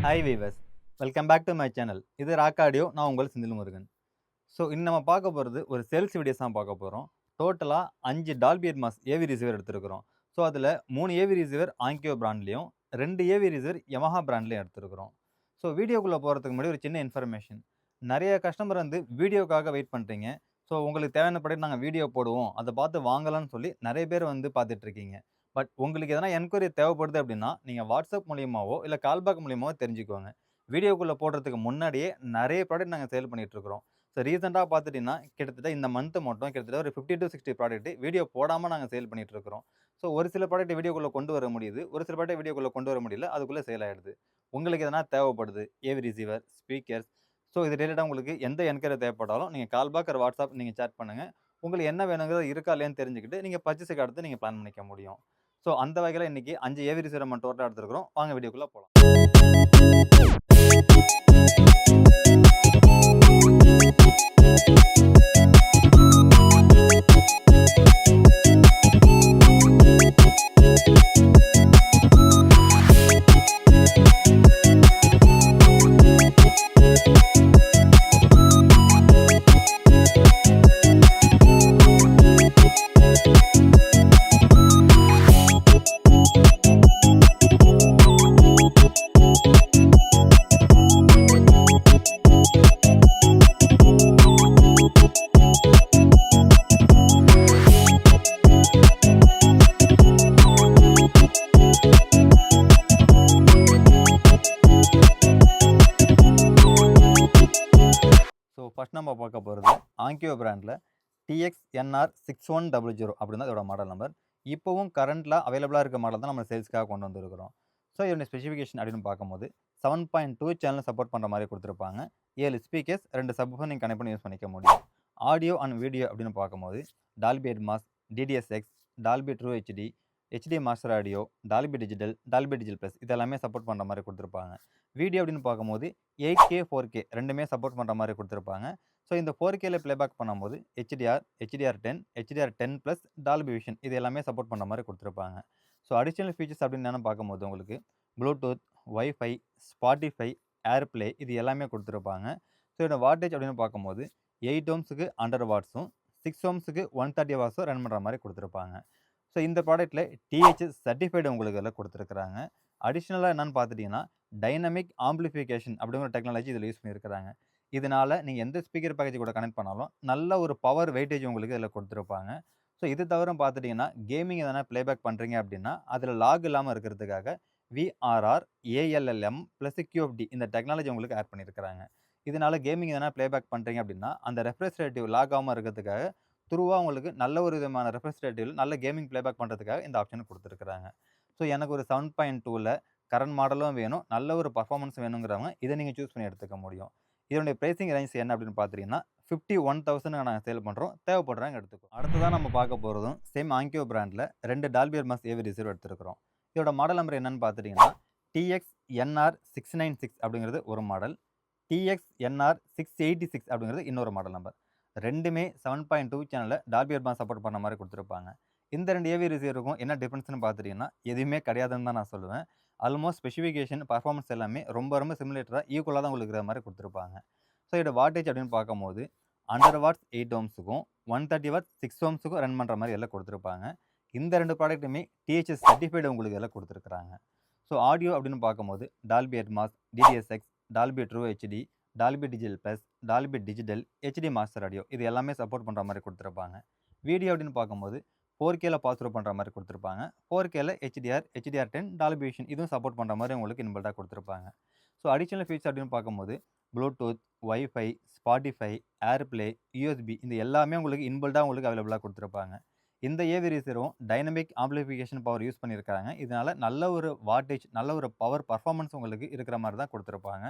Hi viewers, welcome back to my channel. இது rock audio. நான் உங்கள் செந்தில் முருகன். ஸோ இன்னும் நம்ம பார்க்க போகிறது ஒரு சேல்ஸ் வீடியோஸ் தான் பார்க்க போகிறோம். டோட்டலாக 5 டால்பி அட்மாஸ் ஏவி ரிசீவர் எடுத்துருக்கிறோம். ஸோ அதில் 3 ஏவி ரிசீவர் ஆங்கியோ பிராண்ட்லேயும் 2 ஏவி ரிசீவர் யமஹா பிராண்ட்லேயும் எடுத்துருக்கிறோம். ஸோ வீடியோக்குள்ளே போகிறதுக்கு முன்னாடி ஒரு சின்ன இன்ஃபர்மேஷன். நிறைய கஸ்டமர் வந்து வீடியோக்காக வெயிட் பண்ணுறீங்க. ஸோ உங்களுக்கு தேவையான ப்ராடக்ட் நாங்கள் வீடியோ போடுவோம், அதை பார்த்து வாங்கலாம்னு சொல்லி நிறைய பேர் வந்து பார்த்துட்ருக்கீங்க. பட் உங்களுக்கு எதனா என்கொயரி தேவைப்படுது அப்படின்னா, நீங்கள் வாட்ஸ்அப் மூலியமாவோ இல்லை கால்பேக் மூலியமாவோ தெரிஞ்சுக்கோங்க. வீடியோக்குள்ளே போடுறதுக்கு முன்னாடியே நிறைய ப்ராடக்ட் நாங்கள் சேல் பண்ணிகிட்ருக்கிறோம். ஸோ ரீசெண்டாக பார்த்துட்டிங்கன்னா, கிட்டத்தட்ட இந்த மந்த் மட்டும் கிட்டத்தட்ட ஒரு 50 to 60 ப்ராடக்ட் வீடியோ போடாமல் நாங்கள் சேல் பண்ணிகிட்ருக்கிறோம். ஸோ ஒரு சில ப்ராடக்ட் வீடியோக்குள்ளே கொண்டு வர முடியுது, ஒரு சில ப்ராடக்ட் வீடியோக்குள்ளே கொண்டு வர முடியல, அதுக்குள்ளே சேல் ஆகிடுது. உங்களுக்கு எதனா தேவைப்படுது, ஏவி ரிசீவர், ஸ்பீக்கர்ஸ், ஸோ இது ரிலேட்டடாக உங்களுக்கு எந்த என்கொயரி தேவைப்பட்டாலும் நீங்கள் கால்பேக் ஒரு வாட்ஸ்அப் நீங்கள் சேட் பண்ணுங்கள். உங்களுக்கு என்ன வேணுங்கிறது இருக்கா இல்லையான்னு தெரிஞ்சுக்கிட்டு நீங்கள் பர்ச்சேஸுக்கு அடுத்து நீங்கள் பிளான் பண்ணிக்க முடியும். ஸோ அந்த வகையில் இன்றைக்கி 5 ஏவி ரிசீவர் நம்ம டோட்டலாக எடுத்துருக்கிறோம். வாங்க வீடியோக்குள்ளே போகலாம். ஃபர்ஸ்ட் நம்ம பார்க்க போகிறது ஆங்கியோ பிராண்டில் TXNR 6100 அப்படின்னு தான் இதோட மாடல் நம்பர். இப்போவும் கரண்ட்டில் அவைலபிளாக இருக்க மாடல் தான் நம்ம சேல்ஸ்க்காக கொண்டு வந்துருக்கிறோம். ஸோ இதோட ஸ்பெசிஃபிகேஷன் அப்படின்னு பார்க்கும்போது 7.2 சேனல் சப்போர்ட் பண்ணுற மாதிரி கொடுத்துருப்பாங்க. 7 ஸ்பீக்கர்ஸ், 2 சப்வூஃபர் நீங்கள் கனெக்ட் பண்ணி யூஸ் பண்ணிக்க முடியும். ஆடியோ அண்ட் வீடியோ அப்படின்னு பார்க்கும்போது Dolby Atmos, DDSX, Dolby true HD, HD master audio, Dolby digital, Dolby digital plus இது எல்லாமே சப்போர்ட் பண்ணுற மாதிரி கொடுத்துருப்பாங்க. வீடியோ அப்படின்னு பார்க்கும்போது 8K 4K ரெண்டுமே சப்போர்ட் பண்ணுற மாதிரி கொடுத்துருப்பாங்க. ஸோ இந்த 4Kல ப்ளேபேக் பண்ணும்போது HDR, HDR10, HDR10+, Dolby vision இது எல்லாமே சப்போர்ட் பண்ணுற மாதிரி கொடுத்துருப்பாங்க. ஸோ அடிஷ்னல் ஃபீச்சர்ஸ் அப்படின்னு என்னென்னு பார்க்கும்போது உங்களுக்கு ப்ளூடூத், வைஃபை, ஸ்பாட்டிஃபை, ஏர்ப்ளே இது எல்லாமே கொடுத்துருப்பாங்க. ஸோ இதோட வாட்டேஜ் அப்படின்னு பார்க்கும்போது 8 ohmஸுக்கு 100 வாட்ஸும் 6 ohmஸுக்கு 130 வாட்ஸும் ரன் பண்ணுற மாதிரி கொடுத்துருப்பாங்க. ஸோ இந்த ப்ராடக்ட்டில் THS சர்டிஃபைடு உங்களுக்கு இதில் கொடுத்துருக்குறாங்க. அடிஷ்னலாக என்னென்னு பார்த்துட்டிங்கன்னா டைனமிக் ஆம்பிளிஃபிகேஷன் அப்படிங்கிற டெக்னாலஜி இதில் யூஸ் பண்ணியிருக்கிறாங்க. இதனால் நீங்கள் எந்த ஸ்பீக்கர் பேக்கேஜ் கூட கனெக்ட் பண்ணாலும் நல்ல ஒரு பவர் வெயிட்டேஜ் உங்களுக்கு இதில் கொடுத்துருப்பாங்க. ஸோ இது தவிர பார்த்துட்டிங்கன்னா கேமிங் எதனா ப்ளேபேக் பண்ணுறீங்க அப்படின்னா அதில் லாக் இல்லாமல் இருக்கிறதுக்காக VRR, ALLM + QFD இந்த டெக்னாலஜி உங்களுக்கு ஆட் பண்ணியிருக்கிறாங்க. இதனால் கேமிங் எதனா ப்ளேபேக் பண்ணுறீங்க அப்படின்னா அந்த ரெஃப்ரிஜரேட்டிவ் லாக் ஆகாமல் இருக்கிறதுக்காக த்ரூவாக உங்களுக்கு நல்ல ஒரு விதமான ரெஃப்ரிஜரேட்டிவ் நல்ல கேமிங் ப்ளேபேக் பண்ணுறதுக்காக இந்த ஆப்ஷன் கொடுத்துருக்குறாங்க. ஸோ எனக்கு ஒரு 7.2ல் கரண்ட் மாடலும் வேணும், நல்ல ஒரு பர்ஃபார்மன்ஸ் வேணுங்கிறவங்க இதை நீங்கள் சூஸ் பண்ணி எடுத்துக்க முடியும். இதனுடைய ப்ரைசிங் ரேஞ்ச் என்ன அப்படின்னு பார்த்துட்டிங்கன்னா 51,000 நாங்கள் சேல் பண்ணுறோம். தேவைப்படுறாங்க எடுத்துக்கோ. அடுத்ததான் நம்ம பார்க்க போகிறதும் சேம் ஆங்கியோ பிராண்டில் 2 டால்பி அட்மாஸ் ஏவி ரிசீவர் எடுத்துருக்கிறோம். இதோட மாடல் நம்பர் என்னென்னு பார்த்துட்டிங்கன்னா TXNR 696 அப்படிங்கிறது ஒரு மாடல், TXNR 686 அப்படிங்கிறது இன்னொரு மாடல் நம்பர். ரெண்டுமே 7.2 சேனலில் டால்பி அட்மாஸ் சப்போர்ட் பண்ண மாதிரி கொடுத்துருப்பாங்க. இந்த 2 ஏவி ரிசீவருக்கும் என்ன டிஃப்ரென்ஸ்னு பார்த்துட்டிங்கன்னா எதுவுமே கிடையாதுன்னு தான் நான் சொல்லுவேன். ஆல்மோஸ்ட் ஸ்பெசிஃபிகேஷன், பர்ஃபார்மன்ஸ் எல்லாமே ரொம்ப சிமுலேட்டராக ஈக்குவலாக தான் உங்களுக்கு இருக்கிற மாதிரி கொடுத்துருப்பாங்க. ஸோ இதோட வாட்டேஜ் அப்படின்னு பார்க்கும்போது 100 வாட்ஸ் 8 ohmஸுக்கும் 130 வாட்ஸ் 6 ohmஸுக்கும் ரன் பண்ணுற மாதிரி எல்லாம் கொடுத்துருப்பாங்க. இந்த 2 ப்ராடக்ட்டுமே THS சர்டிஃபைடு உங்களுக்கு எல்லாம் கொடுத்துருக்குறாங்க. ஸோ ஆடியோ அப்படின்னு பார்க்கும்போது Dolby Atmos, DDSX, Dolby true HD, Dolby digital plus, Dolby digital, HD master audio இது எல்லாமே சப்போர்ட் பண்ணுற மாதிரி கொடுத்துருப்பாங்க. வீடியோ அப்படின்னு பார்க்கும்போது 4Kல பாஸ் த்ரூ பண்ணுற மாதிரி கொடுத்துருப்பாங்க. 4Kல HDR, HDR10, டால்பி விஷன் இதுவும் சப்போர்ட் பண்ணுற மாதிரி உங்களுக்கு இன்பில்டாக கொடுத்துருப்பாங்க. ஸோ அடிஷ்னல் ஃபீச்சர் அப்படின்னு பார்க்கும்போது Bluetooth, wifi, Spotify, AirPlay, USB இந்த எல்லாமே உங்களுக்கு இன்பில்டாக உங்களுக்கு அவைலபிளாக கொடுத்துருப்பாங்க. இந்த AV ரிசீவரும் dynamic amplification power use பண்ணியிருக்காங்க. இதனால் நல்ல ஒரு வாட்டேஜ், நல்ல ஒரு பவர் பர்ஃபார்மன்ஸ் உங்களுக்கு இருக்கிற மாதிரி தான் கொடுத்துருப்பாங்க.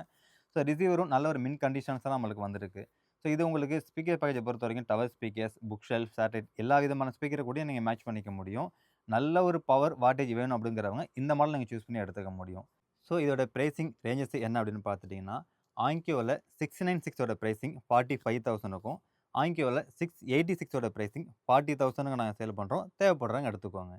ஸோ ரிசீவரும் நல்ல ஒரு மின் கண்டிஷன்ஸ் தான் நம்மளுக்கு வந்திருக்கு. ஸோ இது உங்களுக்கு ஸ்பீக்கர் பேக்கேஜை பொறுத்த வரைக்கும் tower speakers, book shelf, satellite எல்லா விதமான ஸ்பீக்கரை கூட நீங்கள் மேட்ச் பண்ணிக்க முடியும். நல்ல ஒரு பவர் வாட்டேஜ் வேணும் அப்படிங்கிறவங்க இந்த மாடல் நீங்கள் சூஸ் பண்ணி எடுத்துக்க முடியும். ஸோ இதோட ப்ரைசிங் ரேஞ்சஸ் என்ன அப்படின்னு பார்த்துட்டிங்கன்னா ஆங்கியோவில் 696ஓட ப்ரைசிங் 45,000க்கும், ஆங்கியோவில் 686ஓட ப்ரைசிங் 40,000க்கு நாங்கள் சேல் பண்ணுறோம். தேவைப்படுறாங்க எடுத்துக்கோங்க.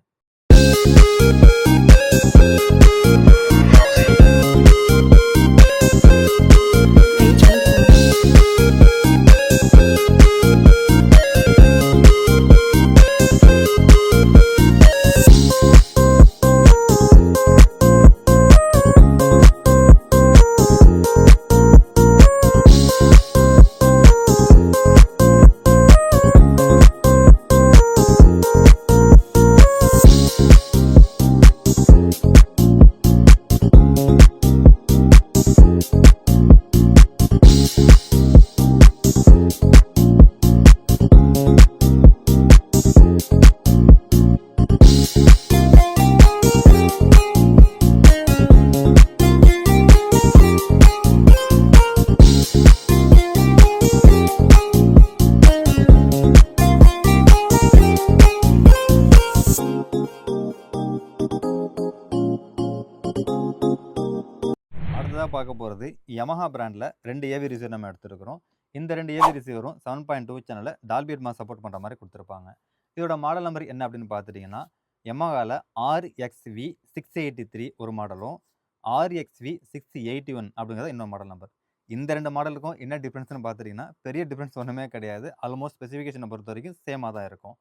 அடுத்ததாக பார்க்க போகிறது யமஹா பிராண்டில் 2 ஏவி ரிசீவர் நம்ம எடுத்துருக்கிறோம். இந்த 2 ஏவி ரிசீவரும் 7.2 சேனலில் டால்பி அட்மாஸ் சப்போர்ட் பண்ணுற மாதிரி கொடுத்துருப்பாங்க. இதோட மாடல் நம்பர் என்ன அப்படின்னு பார்த்துட்டிங்கன்னா, யமஹாவில் RXV 683 ஒரு மாடலும், RXV 681 அப்படிங்கிறது இன்னொரு மாடல் நம்பர். இந்த 2 மாடலுக்கும் என்ன டிஃப்ரென்ஸ்னு பார்த்துட்டிங்கன்னா, பெரிய டிஃப்ரென்ஸ் ஒன்றுமே கிடையாது. ஆல்மோஸ்ட் ஸ்பெசிஃபிகேஷனை பொறுத்த வரைக்கும் சேமாக தான் இருக்கும்.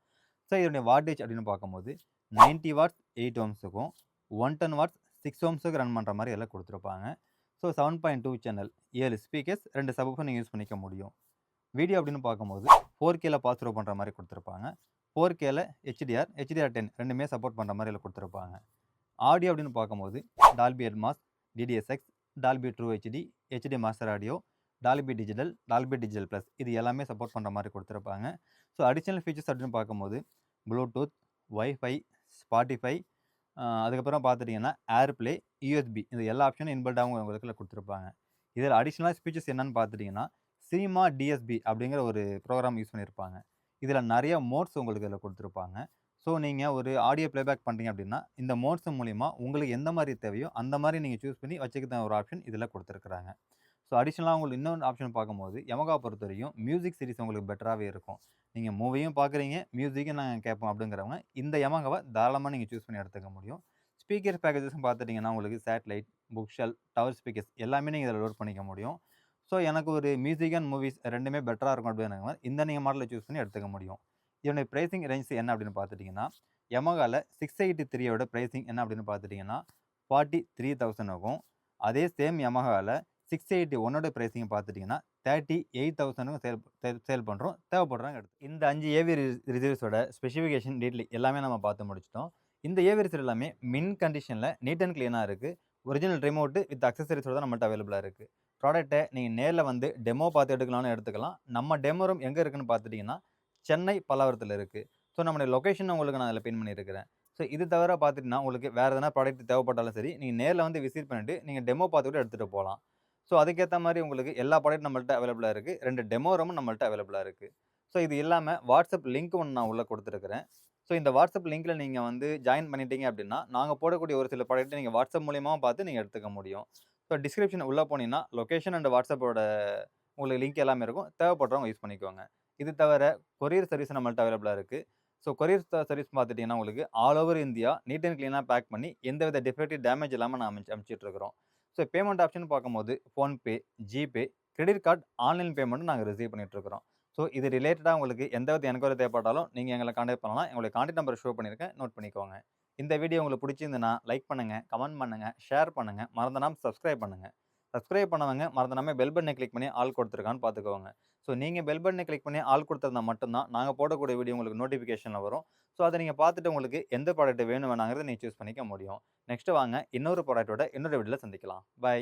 ஸோ இதனுடைய வாட்டேஜ் அப்படின்னு பார்க்கும்போது 90 வாட்ஸ் 8 ஓம்ஸுக்கும் 110 வாட்ஸ் 6 ஓம்ஸுக்கு ரன் பண்ணுற மாதிரி எல்லாம் கொடுத்துருப்பாங்க. ஸோ 7.2 சேனல் 7 ஸ்பீக்கர்ஸ் 2 சப்வூஃபர் நீங்கள் யூஸ் பண்ணிக்க முடியும். வீடியோ அப்படின்னு பார்க்கும்போது 4Kல பாஸ் த்ரோ பண்ணுற மாதிரி கொடுத்துருப்பாங்க. 4Kல HDR10 ரெண்டுமே சப்போர்ட் பண்ணுற மாதிரி கொடுத்துருப்பாங்க. ஆடியோ அப்படின்னு பார்க்கும்போது Dolby Atmos, DDSX, Dolby true HD, HD master audio, Dolby digital plus இது எல்லாமே சப்போர்ட் பண்ணுற மாதிரி கொடுத்துருப்பாங்க. ஸோ அடிஷ்னல் ஃபீச்சர்ஸ் அப்படின்னு பார்க்கும்போது ப்ளூடூத், வைஃபை, ஸ்பாட்டிஃபை, அதுக்கப்புறம் பார்த்துட்டிங்கன்னா ஏர்ப்ளே, USB இந்த எல்லா ஆப்ஷனும் இன்பில்டாகவும் உங்களுக்கு கொடுத்துருப்பாங்க. இதில் அடிஷ்னலாக ஃபீச்சர்ஸ் என்னென்னு பார்த்துட்டிங்கன்னா, சினிமா DSB அப்படிங்கிற ஒரு ப்ரோக்ராம் யூஸ் பண்ணியிருப்பாங்க. இதில் நிறைய மோட்ஸ் உங்களுக்கு இதில் கொடுத்துருப்பாங்க. ஸோ நீங்கள் ஒரு ஆடியோ ப்ளேபேக் பண்ணுறீங்க அப்படின்னா இந்த மோட்ஸ் மூலிமா உங்களுக்கு எந்த மாதிரி தேவையோ அந்த மாதிரி நீங்கள் சூஸ் பண்ணி வச்சுக்கிற ஒரு ஆப்ஷன் இதில் கொடுத்துருக்குறாங்க. ஸோ அடிஷ்னலாக உங்களுக்கு இன்னொரு ஆப்ஷன் பார்க்கும்போது யமஹா பொறுத்த வரைக்கும் மியூசிக் சீரிஸ் உங்களுக்கு பெட்டராகவே இருக்கும். நீங்கள் மூவியும் பார்க்குறீங்க, மியூசிக்கும் நாங்கள் கேட்போம் அப்படிங்கிறவங்க இந்த யமஹாவை தாராளமாக நீங்கள் சூஸ் பண்ணி எடுத்துக்க முடியும். ஸ்பீக்கர் பேக்கேஜஸும் பார்த்துட்டிங்கன்னா உங்களுக்கு சேட்டலைட், புக்ஷெல், டவர் ஸ்பீக்கர்ஸ் எல்லாமே நீங்கள் இதில் லோட் பண்ணிக்க முடியும். ஸோ எனக்கு ஒரு மியூசிக் அண்ட் மூவிஸ் ரெண்டுமே பெட்டராக இருக்கும் அப்படிங்கிற இந்த நீங்கள் மாடலில் சூஸ் பண்ணி எடுத்துக்க முடியும். இதனுடைய ப்ரைஸிங் ரேஞ்ச் என்ன அப்படின்னு பார்த்துட்டிங்கன்னா, யமஹாவில் 683யோட ப்ரைஸிங் என்ன அப்படின்னு பார்த்துட்டிங்கன்னா 43,000 ஆகும். அதே சேம் யமஹாவில் 681ஓட ப்ரைஸிங் பார்த்துட்டிங்கன்னா 38,000 சேல் பண்ணுறோம். தேவைப்படுறாங்க எடுத்து. இந்த 5 ஏவி ரிசீவர்ஸோட ஸ்பெசிஃபிகேஷன் டீட்டெயில் எல்லாமே நம்ம பார்த்து முடிச்சிட்டோம். இந்த ஏவி ரிசீவர் எல்லாமே மின் கண்டிஷனில் நீட் அண்ட் க்ளீனாக இருக்குது. ஒரிஜினல் ரிமோட்டு வித் அக்சசரிஸோட தான் நம்மள்ட்ட அவைலபிளாக இருக்குது. ப்ராடக்ட்டை நீங்கள் நேரில் வந்து டெமோ பார்த்து எடுக்கலாம்னு எடுத்துக்கலாம். நம்ம டெமோ ரூம் எங்கே இருக்குன்னு பார்த்துட்டிங்கன்னா சென்னை பல்லாவரத்தில் இருக்குது. ஸோ நம்மளுடைய லொக்கேஷன் உங்களுக்கு நான் அதில் பின் பண்ணியிருக்கிறேன். ஸோ இது தவிர பார்த்துட்டிங்கன்னா உங்களுக்கு வேறு எதனா ப்ராடக்ட் தேவைப்பட்டாலும் சரி நீங்கள் நேரில் வந்து விசிட் பண்ணிவிட்டு நீங்கள் டெமோ பார்த்து கூட எடுத்துகிட்டு போகலாம். ஸோ அதுக்கேற்ற மாதிரி உங்களுக்கு எல்லா ப்ராடக்ட் நம்மள்ட்ட அவைலபிளாக இருக்குது. 2 டெமோ ரூமும் நம்மள்ட்ட அவைலபிளாக இருக்குது. ஸோ இது இல்லாமல் வாட்ஸ்அப் லிங்க் ஒன்று நான் உள்ளே கொடுத்துருக்கிறேன். ஸோ இந்த வாட்ஸ்அப் லிங்க்கில் நீங்கள் வந்து ஜாயின் பண்ணிட்டீங்க அப்படின்னா நாங்கள் போடக்கூடிய ஒரு சில ப்ராடக்ட்டை நீங்கள் வாட்ஸ்அப் மூலியமாக பார்த்து நீங்கள் எடுத்துக்க முடியும். ஸோ டிஸ்கிரிப்ஷன் உள்ளே போனீங்கன்னா லொக்கேஷன் அண்ட் வாட்ஸ்அப்போட உங்களுக்கு லிங்க் எல்லாமே இருக்கும். தேவைப்படுறவங்க யூஸ் பண்ணிக்கோங்க. இது தவிர கொரியர் சர்வீஸ் நம்மள்ட்ட அவைலபிளாக இருக்குது. ஸோ கொரியர் சர்வீஸ் பார்த்துட்டிங்கன்னா உங்களுக்கு all over India neat and க்ளீனாக பேக் பண்ணி எந்தவித டிஃபெக்டிவ் டேமேஜ் இல்லாமல் நான் அனுப்பிச்சிட்ருக்கிறோம். ஸோ பேமெண்ட் ஆப்ஷன் பார்க்கும்போது PhonePe, GPay, credit card, online பேமெண்ட்டும் நாங்கள் ரிசீவ் பண்ணிகிட்ருக்கிறோம். ஸோ இது ரிலேட்டடாக உங்களுக்கு எந்தவித என்கொயரி தேவைப்பட்டாலும் நீங்கள் எங்களை கான்டாக்ட் பண்ணலாம். எங்களுடைய கான்டாக்ட் நம்பர் ஷோ பண்ணியிருக்கேன், நோட் பண்ணிக்கோங்க. இந்த வீடியோ உங்களுக்கு பிடிச்சிருந்துன்னா லைக் பண்ணுங்கள், கமெண்ட் பண்ணுங்கள், ஷேர் பண்ணுங்கள், மறந்துடாமல் சப்ஸ்கிரைப் பண்ணுங்கள். சப்ஸ்கிரைப் பண்ணவங்க மறந்துடாமல் பெல் பட்டனை கிளிக் பண்ணி ஆல் கொடுத்துருக்கான்னு பார்த்துக்கோங்க. ஸோ நீங்கள் பெல் பட்டனை கிளிக் பண்ணி ஆல் கொடுத்துருந்தா மட்டும்தான் நாங்கள் போடக்கூடிய வீடியோ உங்களுக்கு நோட்டிஃபிகேஷனில் வரும். ஸோ அதை நீங்கள் பார்த்துட்டு உங்களுக்கு எந்த ப்ராடக்ட் வேணும் வேணாங்கிறத நீங்கள் சூஸ் பண்ணிக்க முடியும். நெக்ஸ்ட்டு வாங்க இன்னொரு ப்ராடக்ட்டோட இன்னொரு வீடியோவில் சந்திக்கலாம். பை.